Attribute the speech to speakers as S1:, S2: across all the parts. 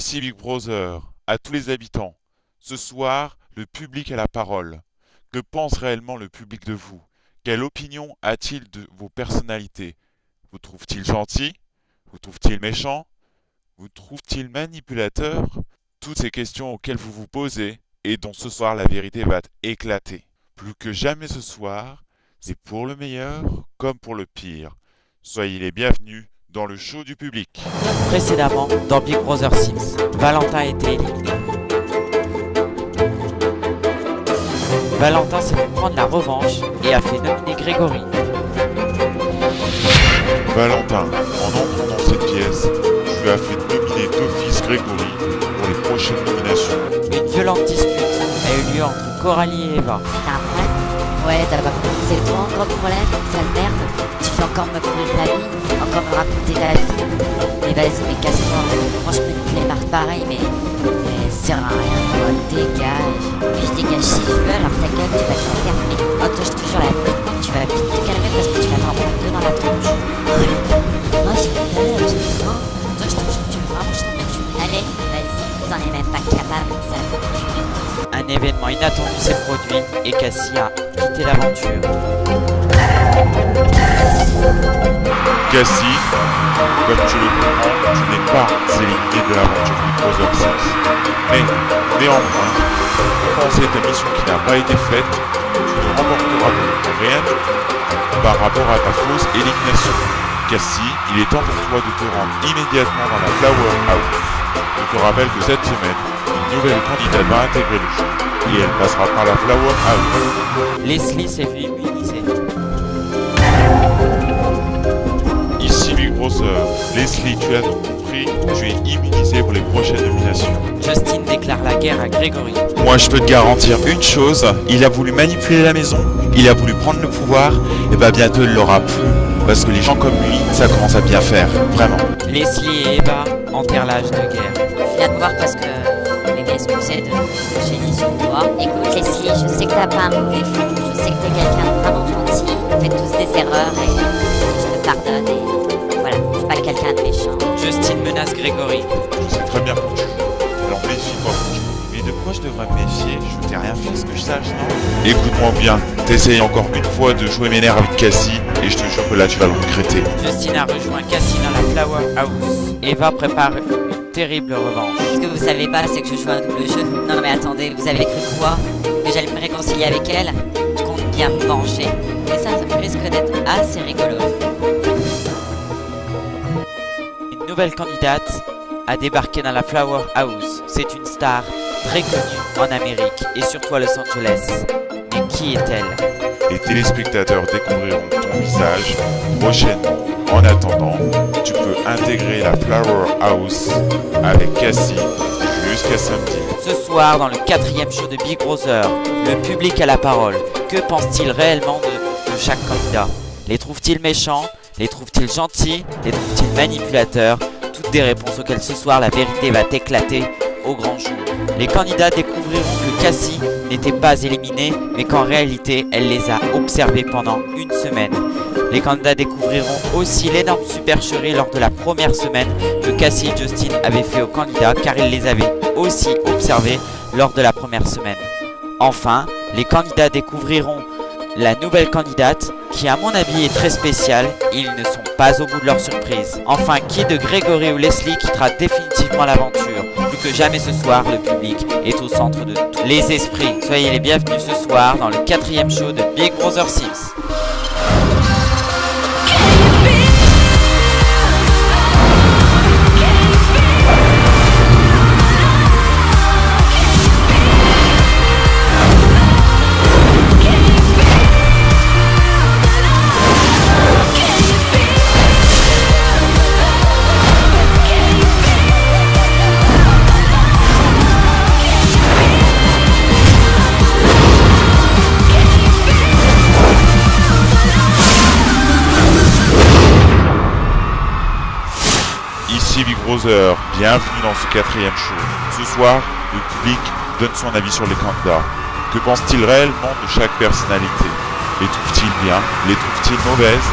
S1: Ici Big Brother, à tous les habitants. Ce soir, le public a la parole. Que pense réellement le public de vous? Quelle opinion a-t-il de vos personnalités? Vous trouve-t-il gentil? Vous trouve-t-il méchant? Vous trouve-t-il manipulateur? Toutes ces questions auxquelles vous vous posez et dont ce soir la vérité va éclater. Plus que jamais ce soir, c'est pour le meilleur comme pour le pire. Soyez les bienvenus dans le show du public.
S2: Précédemment, dans Big Brother Sims, Valentin a été éliminé. Valentin s'est fait prendre la revanche et a fait nominer Grégory.
S1: Valentin, en entrant dans cette pièce, tu lui as fait nominer d'office Grégory pour les prochaines nominations.
S2: Une violente dispute a eu lieu entre Coralie et Eva.
S3: T'as un problème? Ouais, t'as pas compris, c'est toi, gros problème, sale merde. Tu fais encore me pourrir la vie, encore me raconter ta vie. Mais vas-y, mais casse-toi. Moi, je peux te les pareil, mais ça sert à rien, toi, dégage. Mais je dégage si je veux, alors ta gueule, tu vas te la faire. Mais oh, toi, je te jure, la vie, tu vas vite te calmer parce que tu vas t'en prendre deux dans la tronche. Moi, c'est tout à l'heure, c'est toi. Toi, je te jure, tu veux vraiment que je t'en mette une. Allez, vas-y, vous en êtes même pas capable, ça va te tuer.
S2: Un événement inattendu s'est produit et Cassie a quitté l'aventure.
S1: Cassie, comme tu le comprends, tu n'es pas éliminé de l'aventure Big Brother Sims. Mais, néanmoins, pour penser ta mission qui n'a pas été faite, tu ne remporteras rien du tout par rapport à ta fausse élimination. Cassie, il est temps pour toi de te rendre immédiatement dans la Flower House. Je te rappelle que cette semaine, une nouvelle candidate va intégrer le show et elle passera par la Flower House.
S2: Leslie s'est vue immunisée.
S1: Ici Big Brother, Leslie, tu as donc compris, tu es immunisé pour les prochaines nominations.
S2: Justin déclare la guerre à Grégory.
S4: Moi, je peux te garantir une chose, il a voulu manipuler la maison, il a voulu prendre le pouvoir, et bah bientôt il l'aura plus. Parce que les gens comme lui, ça commence à bien faire, vraiment.
S2: Leslie et Eva enterrent l'âge de guerre.
S3: Je viens te voir parce que je vais m'excuser de j'ai dit sur toi. Écoute Leslie, je sais que t'as pas un mauvais fond, je sais que t'es quelqu'un de vraiment gentil, on fait tous des erreurs et je te pardonne et voilà, je suis pas quelqu'un de méchant.
S2: Justin menace Grégory.
S1: Je sais très bien que tu joues, alors méfie-toi franchement.
S4: Mais de quoi je devrais me méfier? Je t'ai rien fait, ce que je sache, non?
S1: Écoute-moi bien, t'essayes encore une fois de jouer mes nerfs avec Cassie et je te jure que là tu vas le regretter.
S2: Justin a rejoint Cassie dans la Flower House. Eva prépare une terrible revanche.
S3: Ce que vous savez pas, c'est que je joue à un double jeu. Non mais attendez, vous avez cru quoi? Que j'allais me réconcilier avec elle? Je compte bien me venger. Et ça risque d'être assez rigolo.
S2: Une nouvelle candidate a débarqué dans la Flower House. C'est une star très connue en Amérique et surtout à Los Angeles. Mais qui est-elle?
S1: Les téléspectateurs découvriront ton visage prochainement. En attendant, tu peux intégrer la Flower House avec Cassie jusqu'à samedi.
S2: Ce soir, dans le 4e show de Big Brother, le public a la parole. Que pense-t-il réellement de chaque candidat? Les trouve-t-il méchants? Les trouve-t-il gentils? Les trouve-t-il manipulateurs? Toutes des réponses auxquelles ce soir la vérité va éclater au grand jour. Les candidats découvriront que Cassie n'était pas éliminée, mais qu'en réalité, elle les a observés pendant une semaine. Les candidats découvriront aussi l'énorme supercherie lors de la première semaine que Cassie et Justin avaient fait aux candidats, car ils les avaient aussi observés lors de la première semaine. Enfin, les candidats découvriront la nouvelle candidate, qui à mon avis est très spéciale, ils ne sont pas au bout de leur surprise. Enfin, qui de Grégory ou Leslie quittera définitivement l'aventure? Plus que jamais ce soir, le public est au centre de tous les esprits. Soyez les bienvenus ce soir dans le 4e show de Big Brother Sims.
S1: Ici Big Brother, bienvenue dans ce 4e show. Ce soir, le public donne son avis sur les candidats. Que pense-t-il réellement de chaque personnalité? Les trouve-t-il bien? Les trouve-t-il mauvaises?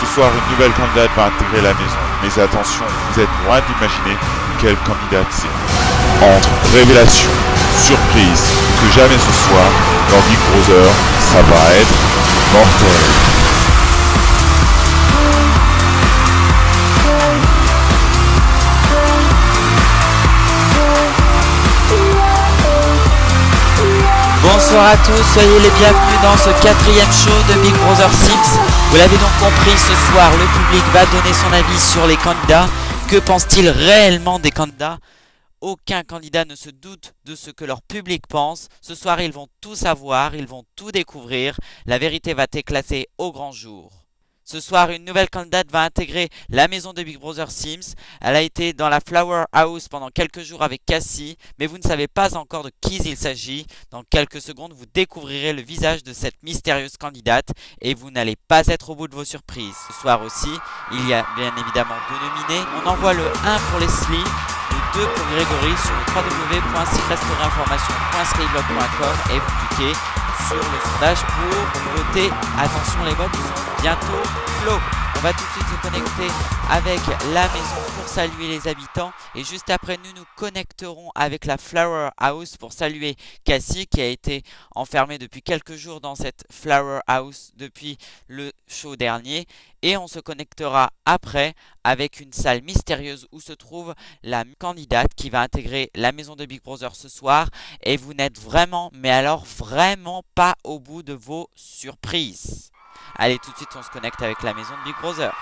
S1: Ce soir, une nouvelle candidate va intégrer la maison. Mais attention, vous êtes loin d'imaginer quelle candidate c'est. Entre révélation, surprise, que jamais ce soir, dans Big Brother, ça va être mortel.
S2: Bonsoir à tous, soyez les bienvenus dans ce 4e show de Big Brother Sims. Vous l'avez donc compris, ce soir le public va donner son avis sur les candidats. Que pense-t-il réellement des candidats? Aucun candidat ne se doute de ce que leur public pense. Ce soir ils vont tout savoir, ils vont tout découvrir. La vérité va éclater au grand jour. Ce soir, une nouvelle candidate va intégrer la maison de Big Brother Sims. Elle a été dans la Flower House pendant quelques jours avec Cassie, mais vous ne savez pas encore de qui il s'agit. Dans quelques secondes, vous découvrirez le visage de cette mystérieuse candidate et vous n'allez pas être au bout de vos surprises. Ce soir aussi, il y a bien évidemment 2 nominés. On envoie le 1 pour Leslie, le 2 pour Grégory sur le www.secretstoryinformation.skyblog.com et vous cliquez sur le sondage pour voter. Attention, les votes sont bientôt clos. On va tout de suite se connecter avec la maison pour saluer les habitants et juste après nous nous connecterons avec la Flower House pour saluer Cassie qui a été enfermée depuis quelques jours dans cette Flower House depuis le show dernier et on se connectera après avec une salle mystérieuse où se trouve la candidate qui va intégrer la maison de Big Brother ce soir et vous n'êtes vraiment, mais alors vraiment pas au bout de vos surprises. Allez, tout de suite, on se connecte avec la maison de Big Brother.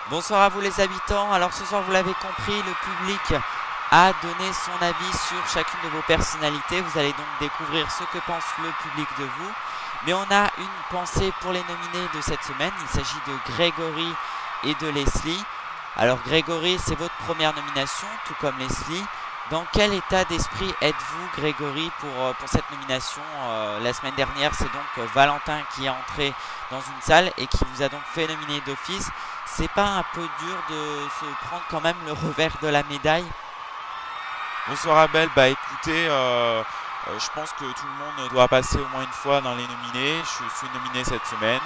S2: Bonsoir à vous les habitants. Alors ce soir, vous l'avez compris, le public a donné son avis sur chacune de vos personnalités. Vous allez donc découvrir ce que pense le public de vous. Mais on a une pensée pour les nominés de cette semaine. Il s'agit de Grégory et de Leslie. Alors Grégory, c'est votre première nomination, tout comme Leslie. Dans quel état d'esprit êtes-vous, Grégory, pour cette nomination? La semaine dernière, c'est donc Valentin qui est entré dans une salle et qui vous a donc fait nominer d'office. C'est pas un peu dur de se prendre quand même le revers de la médaille?
S1: Bonsoir Abel, bah écoutez, je pense que tout le monde doit passer au moins une fois dans les nominés. Je suis nominé cette semaine,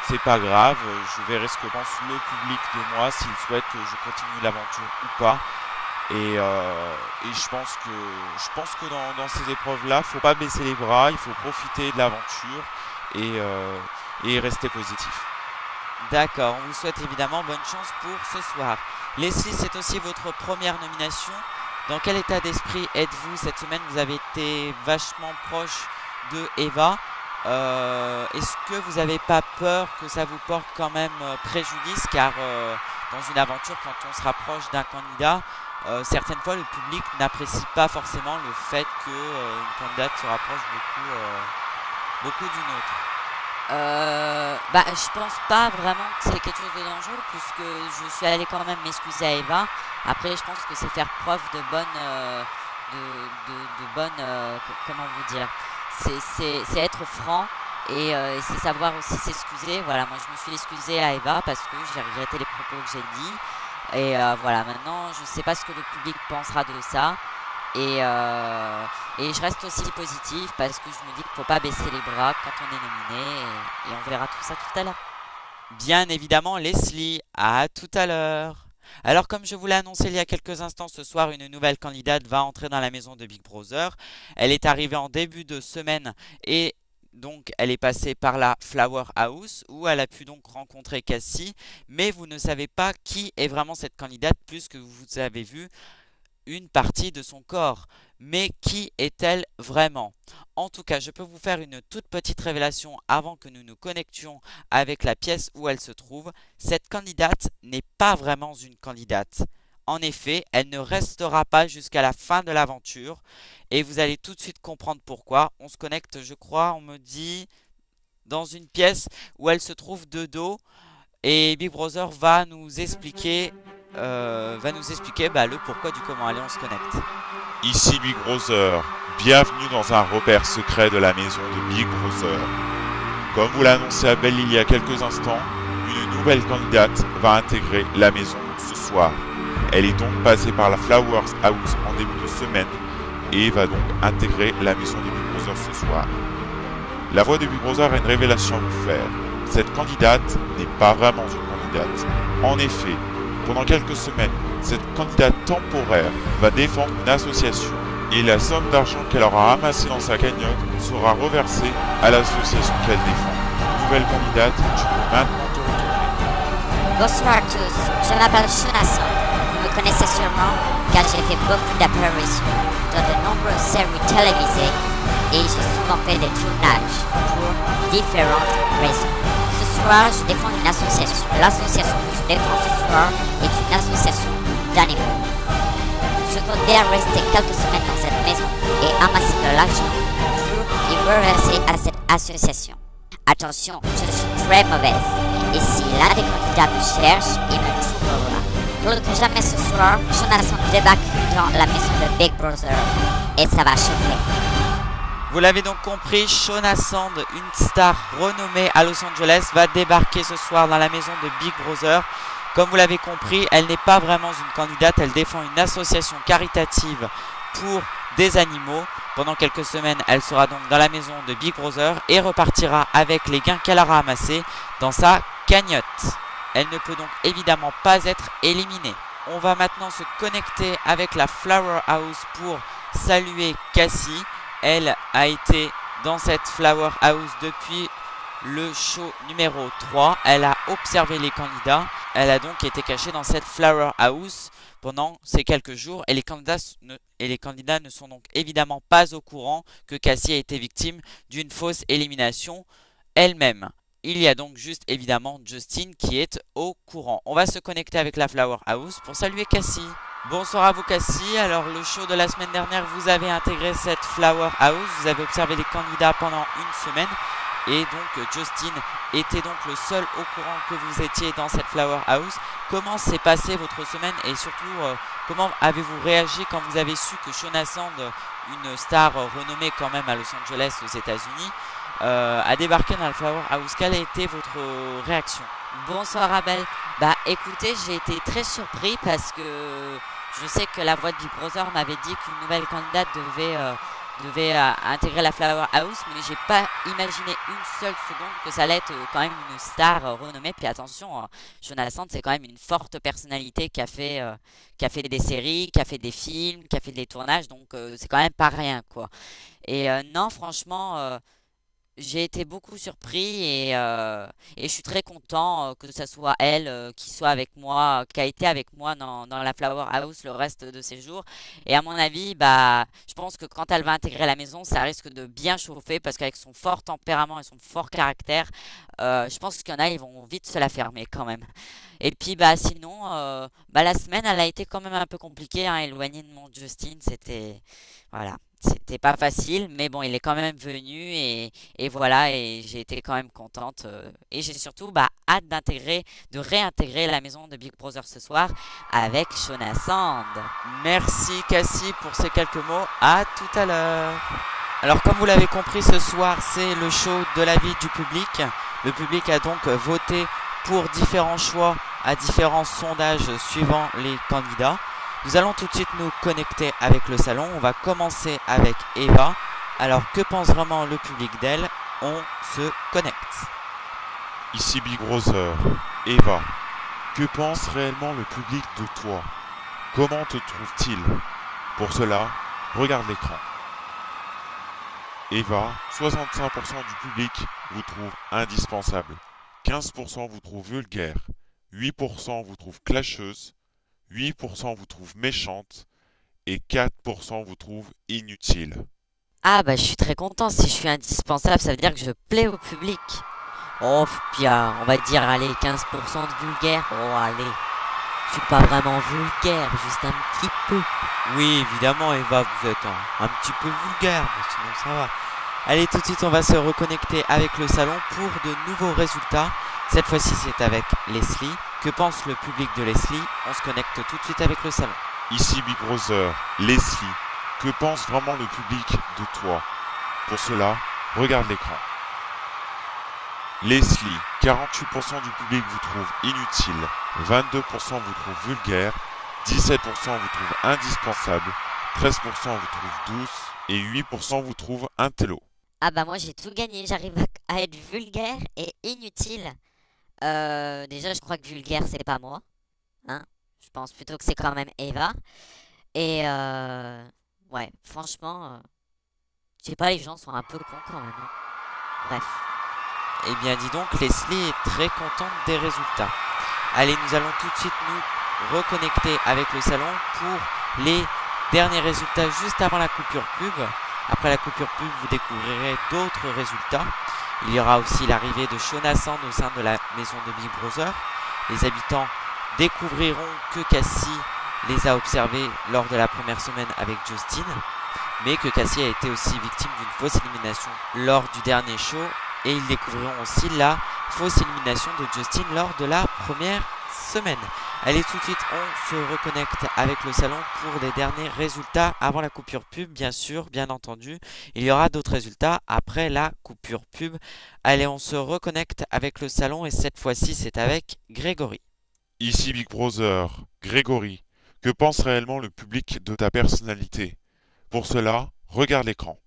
S1: c'est pas grave, je verrai ce que pense le public de moi, s'il souhaite que je continue l'aventure ou pas. Et je pense que dans ces épreuves-là, faut pas baisser les bras, il faut profiter de l'aventure et rester positif.
S2: D'accord, on vous souhaite évidemment bonne chance pour ce soir. Leslie, c'est aussi votre première nomination. Dans quel état d'esprit êtes-vous cette semaine? Vous avez été vachement proche de Eva. Est-ce que vous n'avez pas peur que ça vous porte quand même préjudice? Car dans une aventure, quand on se rapproche d'un candidat, certaines fois le public n'apprécie pas forcément le fait qu'une candidate se rapproche beaucoup d'une autre.
S3: Je pense pas vraiment que c'est quelque chose de dangereux puisque je suis allée quand même m'excuser à Eva. Après, je pense que c'est faire preuve de comment vous dire, c'est être franc et c'est savoir aussi s'excuser. Voilà, moi je me suis excusée à Eva parce que j'ai regretté les propos que j'ai dit. Et voilà, maintenant je sais pas ce que le public pensera de ça. Et je reste aussi positif parce que je me dis qu'il ne faut pas baisser les bras quand on est nominé et on verra tout ça tout à l'heure.
S2: Bien évidemment, Leslie, à tout à l'heure. Alors comme je vous l'ai annoncé il y a quelques instants, ce soir une nouvelle candidate va entrer dans la maison de Big Brother. Elle est arrivée en début de semaine et donc elle est passée par la Flower House où elle a pu donc rencontrer Cassie. Mais vous ne savez pas qui est vraiment cette candidate puisque vous avez vu une partie de son corps. Mais qui est-elle vraiment? En tout cas, je peux vous faire une toute petite révélation avant que nous nous connections avec la pièce où elle se trouve. Cette candidate n'est pas vraiment une candidate. En effet, elle ne restera pas jusqu'à la fin de l'aventure. Et vous allez tout de suite comprendre pourquoi. On se connecte, je crois, on me dit, dans une pièce où elle se trouve de dos. Et Big Brother va nous expliquer le pourquoi du comment. Allez, on se connecte.
S1: Ici Big Brother, bienvenue dans un repère secret de la maison de Big Brother. Comme vous l'a annoncé Abel il y a quelques instants, une nouvelle candidate va intégrer la maison ce soir. Elle est donc passée par la Flower House en début de semaine et va donc intégrer la maison de Big Brother ce soir. La voix de Big Brother a une révélation à vous faire. cette candidate n'est pas vraiment une candidate. En effet, pendant quelques semaines, cette candidate temporaire va défendre une association et la somme d'argent qu'elle aura amassée dans sa cagnotte sera reversée à l'association qu'elle défend. Nouvelle candidate, tu peux maintenant te retourner.
S3: Bonsoir à tous, je m'appelle Shonasson. Vous me connaissez sûrement car j'ai fait beaucoup d'apparitions dans de nombreuses séries télévisées et j'ai souvent fait des tournages pour différentes raisons. Ce soir, je défends une association. L'association que je défends ce soir est une association d'animaux. Je comptais rester quelques semaines dans cette maison et amasser de l'argent pour y reverser à cette association. Attention, je suis très mauvaise. Et si l'un des candidats me cherche, il me trouvera. Plus que jamais ce soir, Shonasson débarque dans la maison de Big Brother. Et ça va chauffer.
S2: Vous l'avez donc compris, Shona Sand, une star renommée à Los Angeles, va débarquer ce soir dans la maison de Big Brother. Comme vous l'avez compris, elle n'est pas vraiment une candidate, elle défend une association caritative pour des animaux. Pendant quelques semaines, elle sera donc dans la maison de Big Brother et repartira avec les gains qu'elle aura amassés dans sa cagnotte. Elle ne peut donc évidemment pas être éliminée. On va maintenant se connecter avec la Flower House pour saluer Cassie. Elle a été dans cette Flower House depuis le show numéro 3. Elle a observé les candidats. Elle a donc été cachée dans cette Flower House pendant ces quelques jours. Et les candidats ne sont donc évidemment pas au courant que Cassie a été victime d'une fausse élimination elle-même. Il y a donc juste évidemment Justin qui est au courant. On va se connecter avec la Flower House pour saluer Cassie. Bonsoir à vous Cassie, alors le show de la semaine dernière, vous avez intégré cette Flower House, vous avez observé les candidats pendant une semaine et donc Justin était donc le seul au courant que vous étiez dans cette Flower House. Comment s'est passée votre semaine et surtout comment avez-vous réagi quand vous avez su que Shona Sand, une star renommée quand même à Los Angeles aux États-Unis, a débarqué dans la Flower House? Quelle a été votre réaction?
S3: Bonsoir Abel. Bah écoutez, j'ai été très surpris parce que je sais que la voix de Big Brother m'avait dit qu'une nouvelle candidate devait intégrer la Flower House, mais j'ai pas imaginé une seule seconde que ça allait être quand même une star renommée. Puis attention, Shona Sand, c'est quand même une forte personnalité qui a fait des séries, qui a fait des films, qui a fait des tournages, donc c'est quand même pas rien quoi. Et non, franchement, j'ai été beaucoup surpris et je suis très content que ce soit elle qui soit avec moi, qui a été avec moi dans la Flower House le reste de ses jours. Et à mon avis, bah, je pense que quand elle va intégrer la maison, ça risque de bien chauffer parce qu'avec son fort tempérament et son fort caractère, je pense qu'il y en a, ils vont vite se la fermer quand même. Et puis bah sinon, bah, la semaine, elle a été quand même un peu compliquée, hein, éloignée de mon Justin, c'était pas facile, mais bon, il est quand même venu et voilà, et j'ai été quand même contente. Et j'ai surtout hâte de réintégrer la maison de Big Brother ce soir avec Shona Sand.
S2: Merci Cassie pour ces quelques mots, à tout à l'heure. Alors comme vous l'avez compris, ce soir c'est le show de l'avis du public. Le public a donc voté pour différents choix à différents sondages suivant les candidats. Nous allons tout de suite nous connecter avec le salon. On va commencer avec Eva. Alors, que pense vraiment le public d'elle? On se connecte.
S1: Ici Big Brother. Eva, que pense réellement le public de toi? Comment te trouve-t-il? Pour cela, regarde l'écran. Eva, 65% du public vous trouve indispensable. 15% vous trouve vulgaire. 8% vous trouve clasheuse. 8% vous trouve méchante et 4% vous trouve inutile.
S3: Ah bah je suis très content, si je suis indispensable, ça veut dire que je plais au public. Oh, puis on va dire, allez, 15% de vulgaire. Oh, allez, je suis pas vraiment vulgaire, juste un petit peu.
S2: Oui, évidemment Eva, vous êtes un petit peu vulgaire, mais sinon ça va. Allez, tout de suite, on va se reconnecter avec le salon pour de nouveaux résultats. Cette fois-ci, c'est avec Leslie. Que pense le public de Leslie? On se connecte tout de suite avec le salon.
S1: Ici Big Brother. Leslie, que pense vraiment le public de toi? Pour cela, regarde l'écran. Leslie, 48% du public vous trouve inutile, 22% vous trouve vulgaire, 17% vous trouve indispensable, 13% vous trouve douce et 8% vous trouve intello.
S3: Ah bah moi j'ai tout gagné, j'arrive à être vulgaire et inutile. Déjà je crois que vulgaire c'est pas moi, hein. Je pense plutôt que c'est quand même Eva. Et ouais, franchement, je sais pas, les gens sont un peu cons quand même, hein. Bref.
S2: Eh bien, dis donc, Leslie est très contente des résultats. Allez, nous allons tout de suite nous reconnecter avec le salon pour les derniers résultats juste avant la coupure pub. Après la coupure pub, vous découvrirez d'autres résultats. Il y aura aussi l'arrivée de Shona Sand au sein de la maison de Big Brother. Les habitants découvriront que Cassie les a observés lors de la première semaine avec Justin, mais que Cassie a été aussi victime d'une fausse élimination lors du dernier show, et ils découvriront aussi la fausse élimination de Justin lors de la première semaine. Allez, tout de suite, on se reconnecte avec le salon pour les derniers résultats avant la coupure pub, bien sûr, bien entendu. Il y aura d'autres résultats après la coupure pub. Allez, on se reconnecte avec le salon et cette fois-ci, c'est avec Grégory.
S1: Ici Big Brother, Grégory. Que pense réellement le public de ta personnalité? Pour cela, regarde l'écran.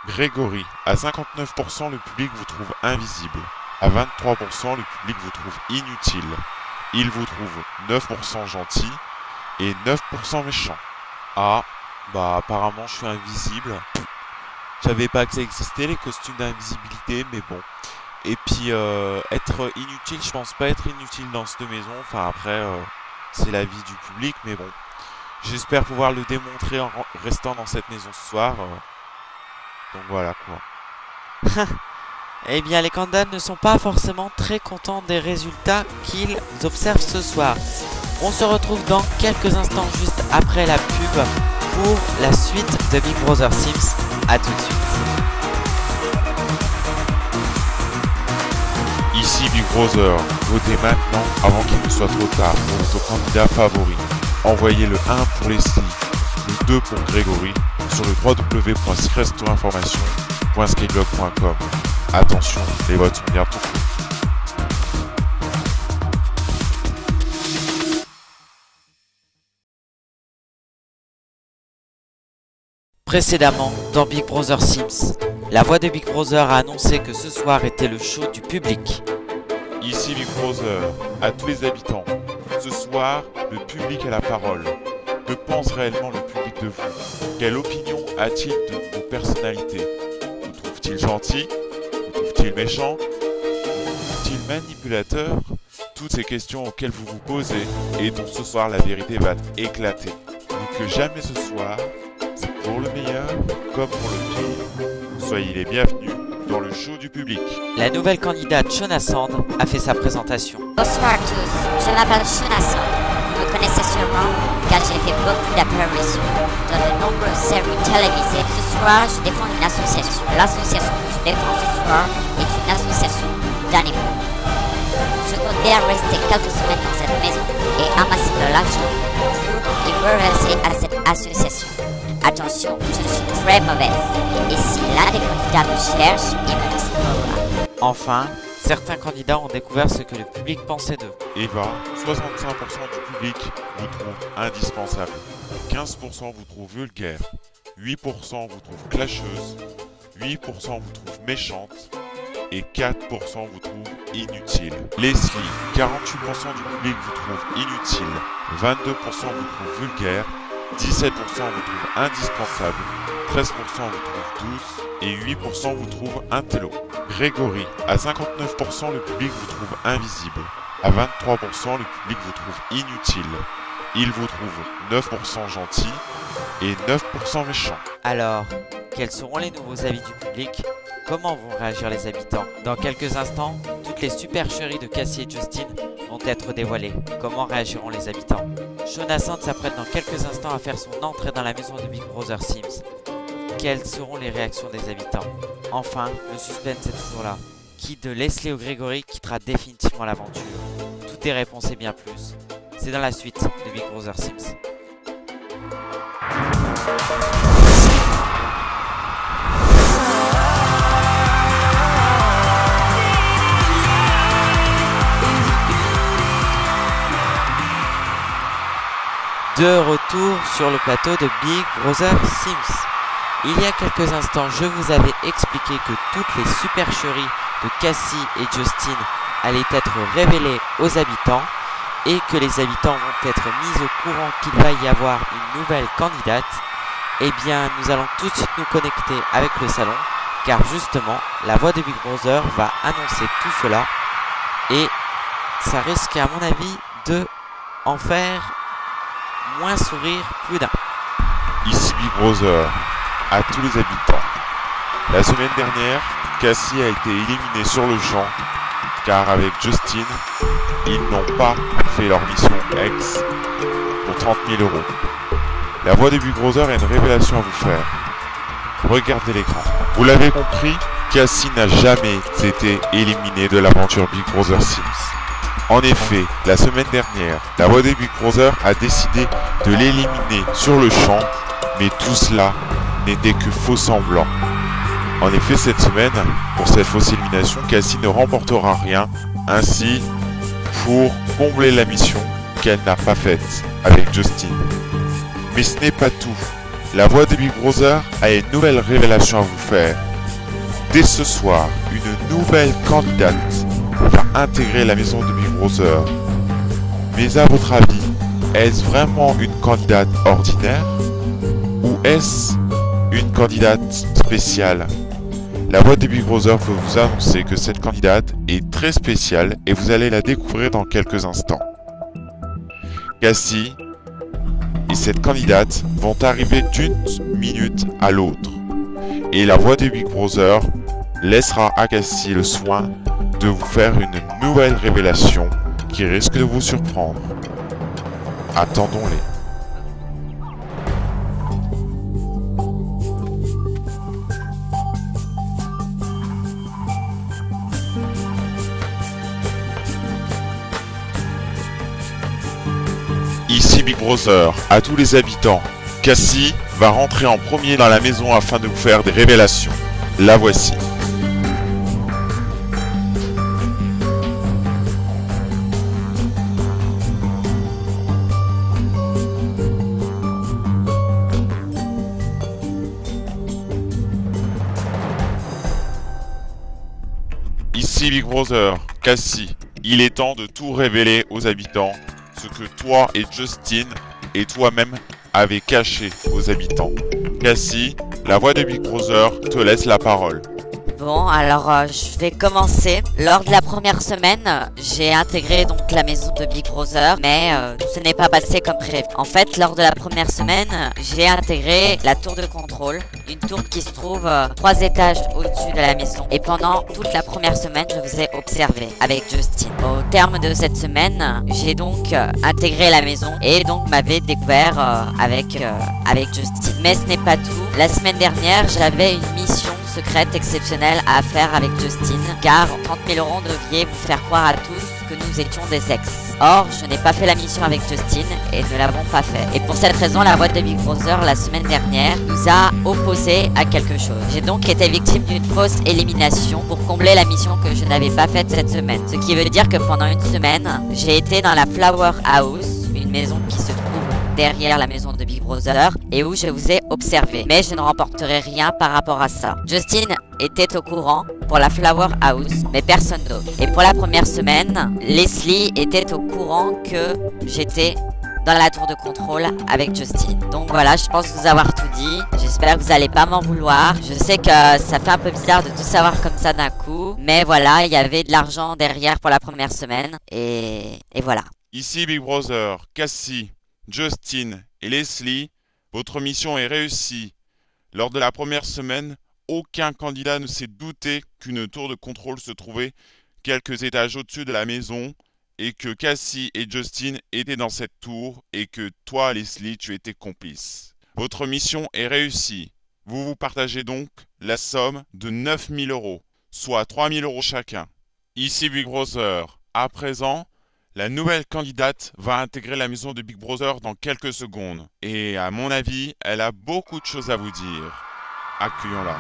S1: Grégory, à 59%, le public vous trouve invisible. À 23%, le public vous trouve inutile. Il vous trouve 9% gentil et 9% méchant.
S5: Ah, bah apparemment je suis invisible. Je savais pas que ça existait les costumes d'invisibilité, mais bon. Et puis être inutile, je pense pas être inutile dans cette maison. Enfin après, c'est l'avis du public, mais bon. J'espère pouvoir le démontrer en restant dans cette maison ce soir. Donc voilà quoi.
S2: Eh bien, les candidats ne sont pas forcément très contents des résultats qu'ils observent ce soir. On se retrouve dans quelques instants juste après la pub pour la suite de Big Brother Sims. A tout de suite.
S1: Ici Big Brother, votez maintenant avant qu'il ne soit trop tard pour votre candidat favori. Envoyez le 1 pour Leslie, le 2 pour Grégory sur le www.secretstorinformation.skyblog.com. Attention, les votes sont bientôt clos.
S2: Précédemment, dans Big Brother Sims, la voix de Big Brother a annoncé que ce soir était le show du public.
S1: Ici Big Brother, à tous les habitants. Ce soir, le public a la parole. Que pense réellement le public de vous? Quelle opinion a-t-il de vos personnalités? Vous trouve-t-il gentil? Vous trouve-t-il méchant? Vous trouve-t-il manipulateur? Toutes ces questions auxquelles vous vous posez et dont ce soir la vérité va éclater. Plus que jamais ce soir, c'est pour le meilleur comme pour le pire. Soyez les bienvenus dans le show du public.
S2: La nouvelle candidate Shona Sand a fait sa présentation.
S3: Bonsoir à tous, je m'appelle Shona Sand. Vous me connaissez sûrement car j'ai fait beaucoup d'apparitions dans de nombreuses séries télévisées. Ce soir, je défends une association. L'association que je défends ce soir est une association d'animaux. Je compte bien rester quelques semaines dans cette maison et amasser de l'argent pour y reverser à cette association. Attention, je suis très mauvaise. Et si l'un des candidats me cherche, il me trouvera.
S2: Enfin, certains candidats ont découvert ce que le public pensait d'eux.
S1: Eva, 65% du public vous trouve indispensable. 15% vous trouve vulgaire. 8% vous trouve clasheuse. 8% vous trouve méchante. Et 4% vous trouve inutile. Leslie, 48% du public vous trouve inutile. 22% vous trouve vulgaire. 17% vous trouve indispensable, 13% vous trouve douce et 8% vous trouve intello. Grégory, à 59% le public vous trouve invisible, à 23% le public vous trouve inutile. Il vous trouve 9% gentil et 9% méchant.
S2: Alors, quels seront les nouveaux avis du public? Comment vont réagir les habitants? Dans quelques instants, toutes les supercheries de Cassie et Justin vont être dévoilées. Comment réagiront les habitants? Shona Sand s'apprête dans quelques instants à faire son entrée dans la maison de Big Brother Sims. Quelles seront les réactions des habitants? Enfin, le suspense est toujours là. Qui de Leslie ou Grégory quittera définitivement l'aventure? Toutes les réponses et bien plus. C'est dans la suite de Big Brother Sims. De retour sur le plateau de Big Brother Sims. Il y a quelques instants, je vous avais expliqué que toutes les supercheries de Cassie et Justin allaient être révélées aux habitants et que les habitants vont être mis au courant qu'il va y avoir une nouvelle candidate. Eh bien, nous allons tout de suite nous connecter avec le salon, car justement, la voix de Big Brother va annoncer tout cela et ça risque, à mon avis, de en faire moins sourire plus d'un.
S1: Ici Big Brother, à tous les habitants. La semaine dernière, Cassie a été éliminée sur le champ, car avec Justin, ils n'ont pas fait leur mission X pour 30 000 euros. La voix de Big Brother a une révélation à vous faire. Regardez l'écran. Vous l'avez compris, Cassie n'a jamais été éliminée de l'aventure Big Brother Sims. En effet, la semaine dernière, la voix de Big Brother a décidé de l'éliminer sur le champ, mais tout cela n'était que faux semblant. En effet, cette semaine, pour cette fausse élimination, Cassie ne remportera rien, ainsi pour combler la mission qu'elle n'a pas faite avec Justin. Mais ce n'est pas tout. La voix de Big Brother a une nouvelle révélation à vous faire. Dès ce soir, une nouvelle candidate va intégrer la maison de Big Brother. Mais à votre avis, est-ce vraiment une candidate ordinaire ou est-ce une candidate spéciale? La voix de Big Brother peut vous annoncer que cette candidate est très spéciale et vous allez la découvrir dans quelques instants. Cassie et cette candidate vont arriver d'une minute à l'autre. Et la voix de Big Brother laissera à Cassie le soin de vous faire une nouvelle révélation qui risque de vous surprendre. Attendons-les. Ici Big Brother, à tous les habitants. Cassie va rentrer en premier dans la maison afin de vous faire des révélations. La voici. Ici Big Brother, Cassie, il est temps de tout révéler aux habitants, ce que toi et Justin et toi-même avez caché aux habitants. Cassie, la voix de Big Brother te laisse la parole.
S3: Bon, alors je vais commencer. Lors de la première semaine, j'ai intégré donc la maison de Big Brother, mais ce n'est pas passé comme prévu. En fait, lors de la première semaine, j'ai intégré la tour de contrôle, une tour qui se trouve 3 étages au-dessus de la maison. Et pendant toute la première semaine, je vous ai observé avec Justin. Au terme de cette semaine, j'ai donc intégré la maison et donc m'avais découvert avec Justin. Mais ce n'est pas tout. La semaine dernière, j'avais une mission secrète exceptionnelle à faire avec Justin, car 30 000 euros deviez vous faire croire à tous que nous étions des ex. Or, je n'ai pas fait la mission avec Justin et ne l'avons pas fait. Et pour cette raison, la voix de Big Brother la semaine dernière nous a opposé à quelque chose. J'ai donc été victime d'une fausse élimination pour combler la mission que je n'avais pas faite cette semaine. Ce qui veut dire que pendant une semaine, j'ai été dans la Flower House, une maison qui se trouve derrière la maison de Big Brother et où je vous ai observé. Mais je ne remporterai rien par rapport à ça. Justin était au courant pour la Flower House, mais personne d'autre. Et pour la première semaine, Leslie était au courant que j'étais dans la tour de contrôle avec Justin. Donc voilà, je pense vous avoir tout dit. J'espère que vous n'allez pas m'en vouloir. Je sais que ça fait un peu bizarre de tout savoir comme ça d'un coup, mais voilà, il y avait de l'argent derrière pour la première semaine et voilà.
S1: Ici Big Brother, Cassie, Justin et Leslie, votre mission est réussie. Lors de la première semaine, aucun candidat ne s'est douté qu'une tour de contrôle se trouvait quelques étages au-dessus de la maison et que Cassie et Justin étaient dans cette tour et que toi, Leslie, tu étais complice. Votre mission est réussie. Vous vous partagez donc la somme de 9 000 euros, soit 3 000 euros chacun. Ici Big Brother, à présent, la nouvelle candidate va intégrer la maison de Big Brother dans quelques secondes. Et à mon avis, elle a beaucoup de choses à vous dire. Accueillons-la.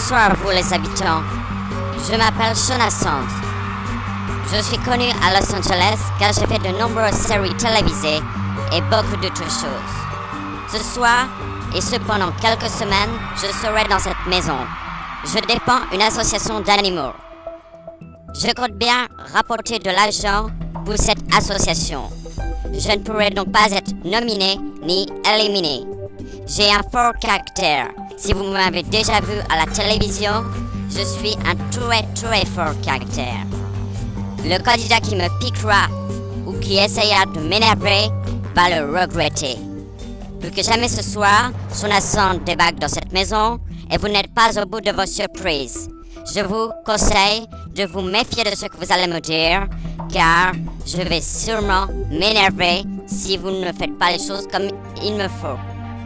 S3: Bonsoir vous les habitants. Je m'appelle Shona Sand. Je suis connu à Los Angeles car j'ai fait de nombreuses séries télévisées et beaucoup d'autres choses. Ce soir, et ce pendant quelques semaines, je serai dans cette maison. Je défends une association d'animaux. Je compte bien rapporter de l'argent pour cette association. Je ne pourrai donc pas être nominé ni éliminé. J'ai un fort caractère. Si vous m'avez déjà vu à la télévision, je suis un très fort caractère. Le candidat qui me piquera ou qui essayera de m'énerver va le regretter. Plus que jamais ce soir, Shona Sand débarque dans cette maison et vous n'êtes pas au bout de vos surprises. Je vous conseille de vous méfier de ce que vous allez me dire, car je vais sûrement m'énerver si vous ne faites pas les choses comme il me faut.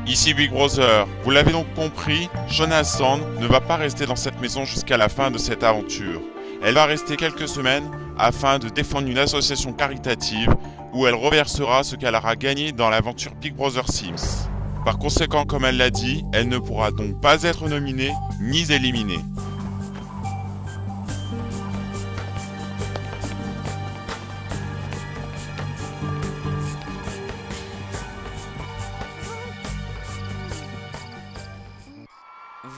S1: Ici Big Brother, vous l'avez donc compris, Shona Sand ne va pas rester dans cette maison jusqu'à la fin de cette aventure. Elle va rester quelques semaines afin de défendre une association caritative où elle reversera ce qu'elle aura gagné dans l'aventure Big Brother Sims. Par conséquent, comme elle l'a dit, elle ne pourra donc pas être nominée ni éliminée.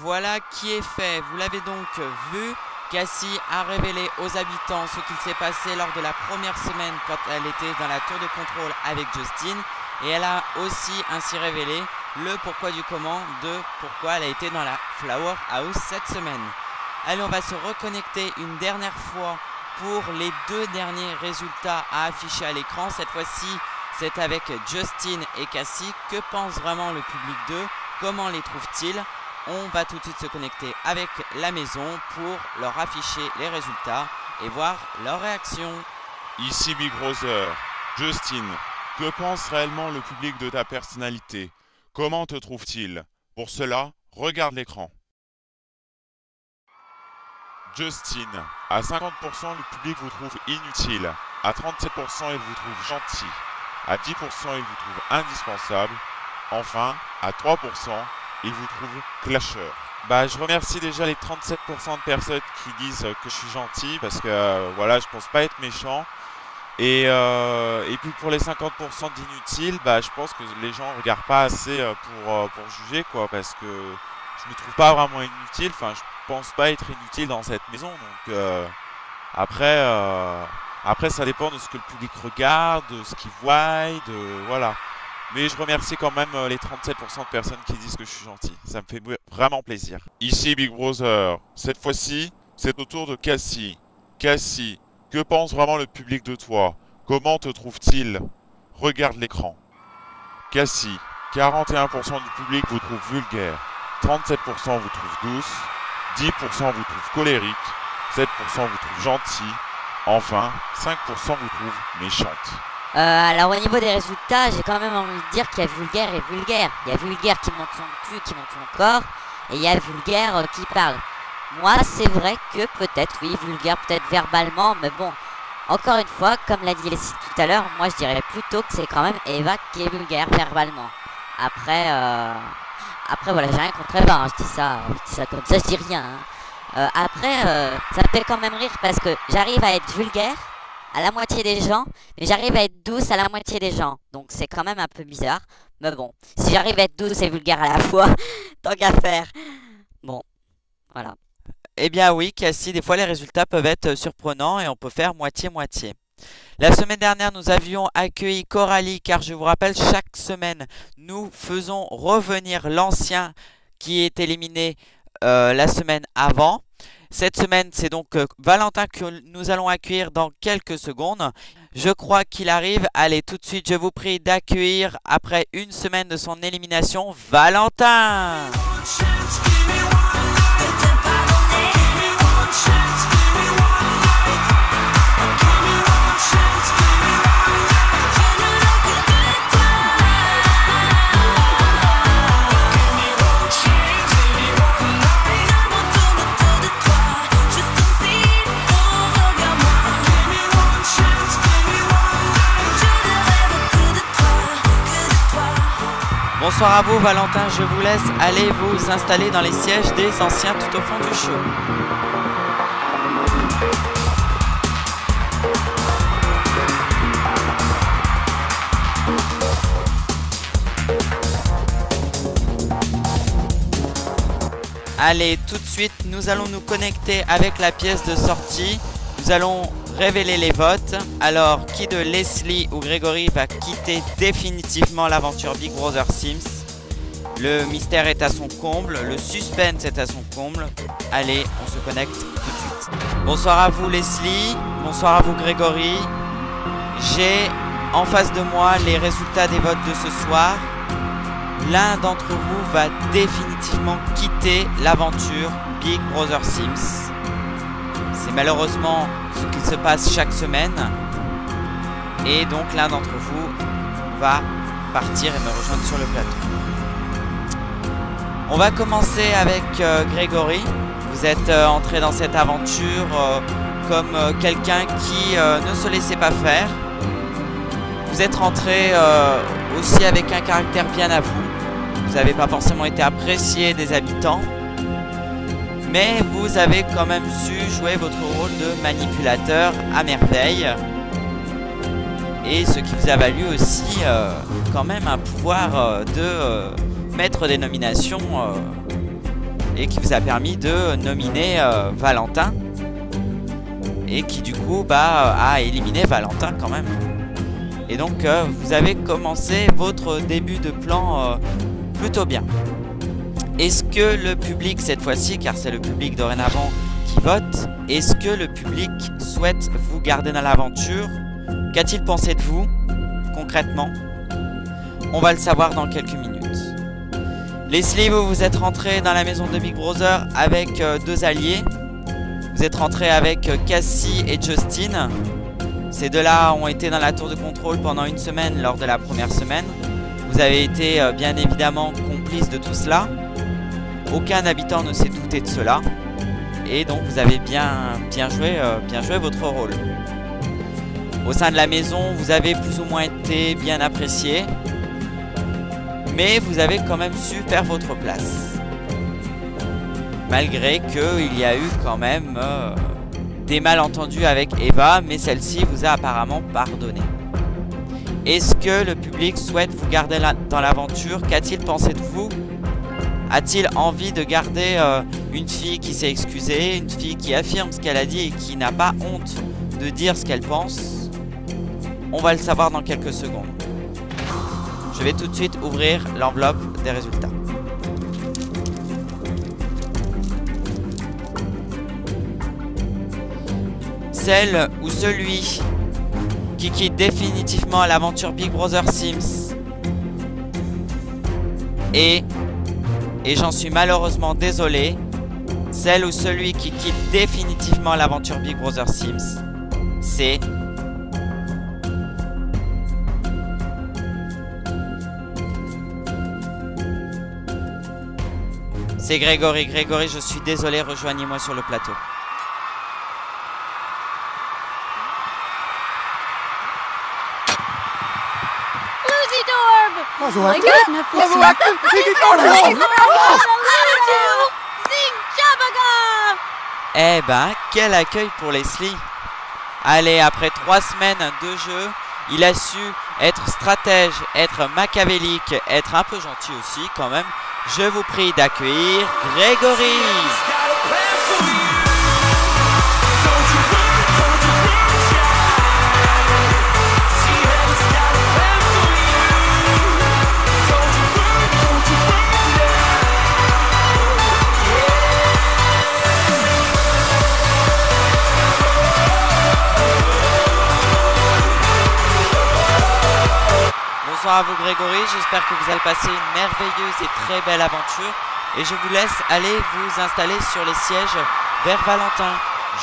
S2: Voilà qui est fait, vous l'avez donc vu. Cassie a révélé aux habitants ce qu'il s'est passé lors de la première semaine quand elle était dans la tour de contrôle avec Justin. Et elle a aussi ainsi révélé le pourquoi du comment de pourquoi elle a été dans la Flower House cette semaine. Allez, on va se reconnecter une dernière fois pour les 2 derniers résultats à afficher à l'écran. Cette fois-ci, c'est avec Justin et Cassie. Que pense vraiment le public d'eux? Comment les trouve-t-il? On va tout de suite se connecter avec la maison pour leur afficher les résultats et voir leur réaction.
S1: Ici Big Brother, Justin, que pense réellement le public de ta personnalité? Comment te trouve-t-il? Pour cela, regarde l'écran. Justin, à 50%, le public vous trouve inutile. À 37%, il vous trouve gentil. À 10%, il vous trouve indispensable. Enfin, à 3%, il vous trouve clasheur. Je remercie déjà les 37% de personnes qui disent que je suis gentil parce que voilà, je pense pas être méchant. Et puis pour les 50% d'inutiles, je pense que les gens regardent pas assez pour juger quoi, parce que je me trouve pas vraiment inutile. Enfin, je pense pas être inutile dans cette maison. Donc après ça dépend de ce que le public regarde, de ce qu'il voit, voilà. Mais je remercie quand même les 37% de personnes qui disent que je suis gentil. Ça me fait vraiment plaisir. Ici Big Brother. Cette fois-ci, c'est au tour de Cassie. Cassie, que pense vraiment le public de toi? Comment te trouve-t-il? Regarde l'écran. Cassie, 41% du public vous trouve vulgaire. 37% vous trouve douce. 10% vous trouve colérique. 7% vous trouve gentil. Enfin, 5% vous trouve méchante.
S3: Alors au niveau des résultats, j'ai quand même envie de dire qu'il y a vulgaire et vulgaire. Il y a vulgaire qui monte son cul, qui monte son corps, et il y a vulgaire qui parle. Moi, c'est vrai que peut-être, oui, vulgaire, peut-être verbalement, mais bon, encore une fois, comme l'a dit Leslie tout à l'heure, moi je dirais plutôt que c'est quand même Eva qui est vulgaire verbalement. Après voilà, j'ai rien contre Eva, hein, je dis ça comme ça, je dis rien. Hein. Ça me fait quand même rire parce que j'arrive à être vulgaire à la moitié des gens, mais j'arrive à être douce à la moitié des gens. Donc c'est quand même un peu bizarre. Mais bon, si j'arrive à être douce et vulgaire à la fois, tant qu'à faire. Bon, voilà.
S2: Eh bien oui, Cassie, des fois les résultats peuvent être surprenants et on peut faire moitié-moitié. La semaine dernière, nous avions accueilli Coralie, car je vous rappelle, chaque semaine, nous faisons revenir l'ancien qui est éliminé la semaine avant. Cette semaine, c'est donc Valentin que nous allons accueillir dans quelques secondes. Je crois qu'il arrive. Allez, tout de suite, je vous prie d'accueillir, après une semaine de son élimination, Valentin. Bonsoir à vous Valentin, je vous laisse aller vous installer dans les sièges des anciens tout au fond du show. Allez, tout de suite, nous allons nous connecter avec la pièce de sortie. Nous allons révéler les votes. Alors, qui de Leslie ou Grégory va quitter définitivement l'aventure Big Brother Sims? Le mystère est à son comble, le suspense est à son comble. Allez, on se connecte tout de suite. Bonsoir à vous Leslie, bonsoir à vous Grégory. J'ai en face de moi les résultats des votes de ce soir. L'un d'entre vous va définitivement quitter l'aventure Big Brother Sims. C'est malheureusement ce qui se passe chaque semaine. Et donc l'un d'entre vous va partir et me rejoindre sur le plateau. On va commencer avec Grégory. Vous êtes entré dans cette aventure comme quelqu'un qui ne se laissait pas faire. Vous êtes rentré aussi avec un caractère bien à vous. Vous n'avez pas forcément été apprécié des habitants. Mais vous avez quand même su jouer votre rôle de manipulateur à merveille. Et ce qui vous a valu aussi quand même un pouvoir de maître des nominations et qui vous a permis de nominer Valentin. Et qui du coup a éliminé Valentin quand même. Et donc vous avez commencé votre début de plan plutôt bien. Est-ce que le public cette fois-ci, car c'est le public dorénavant qui vote, est-ce que le public souhaite vous garder dans l'aventure? Qu'a-t-il pensé de vous concrètement? On va le savoir dans quelques minutes. Leslie, vous êtes rentré dans la maison de Big Brother avec deux alliés. Vous êtes rentré avec Cassie et Justin. Ces deux-là ont été dans la tour de contrôle pendant une semaine lors de la première semaine. Vous avez été bien évidemment complice de tout cela. Aucun habitant ne s'est douté de cela. Et donc vous avez bien joué votre rôle. Au sein de la maison, vous avez plus ou moins été bien apprécié. Mais vous avez quand même su faire votre place. Malgré qu'il y a eu quand même des malentendus avec Eva, mais celle-ci vous a apparemment pardonné. Est-ce que le public souhaite vous garder dans l'aventure? Qu'a-t-il pensé de vous? A-t-il envie de garder une fille qui s'est excusée, une fille qui affirme ce qu'elle a dit et qui n'a pas honte de dire ce qu'elle pense? On va le savoir dans quelques secondes. Je vais tout de suite ouvrir l'enveloppe des résultats. Celle ou celui qui quitte définitivement l'aventure Big Brother Sims et j'en suis malheureusement désolé, celle ou celui qui quitte définitivement l'aventure Big Brother Sims, c'est Grégory. Grégory, je suis désolé, rejoignez-moi sur le plateau. Eh ben, quel accueil pour Leslie. Allez, après 3 semaines de jeu, il a su être stratège, être machiavélique, être un peu gentil aussi quand même. Je vous prie d'accueillir Grégory. Bonsoir à vous Grégory, j'espère que vous allez passer une merveilleuse et très belle aventure et je vous laisse aller vous installer sur les sièges vers Valentin.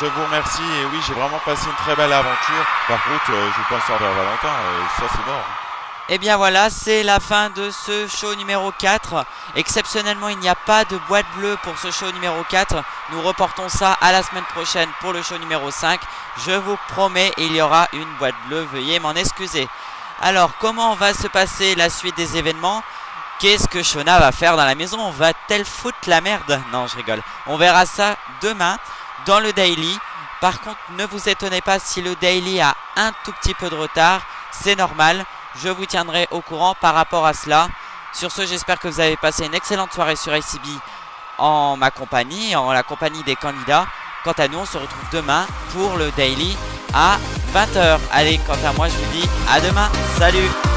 S1: Je vous remercie et oui, j'ai vraiment passé une très belle aventure. Par contre, je pense vers Valentin, ça c'est mort.
S2: Et bien voilà, c'est la fin de ce show numéro 4. Exceptionnellement, il n'y a pas de boîte bleue pour ce show numéro 4. Nous reportons ça à la semaine prochaine pour le show numéro 5. Je vous promets, il y aura une boîte bleue, veuillez m'en excuser. Alors, comment va se passer la suite des événements? Qu'est-ce que Shona va faire dans la maison? Va-t-elle foutre la merde? Non, je rigole. On verra ça demain dans le daily. Par contre, ne vous étonnez pas si le daily a un tout petit peu de retard. C'est normal. Je vous tiendrai au courant par rapport à cela. Sur ce, j'espère que vous avez passé une excellente soirée sur ICB en ma compagnie, en la compagnie des candidats. Quant à nous, on se retrouve demain pour le daily à 20 h. Allez, quant à moi, je vous dis à demain. Salut!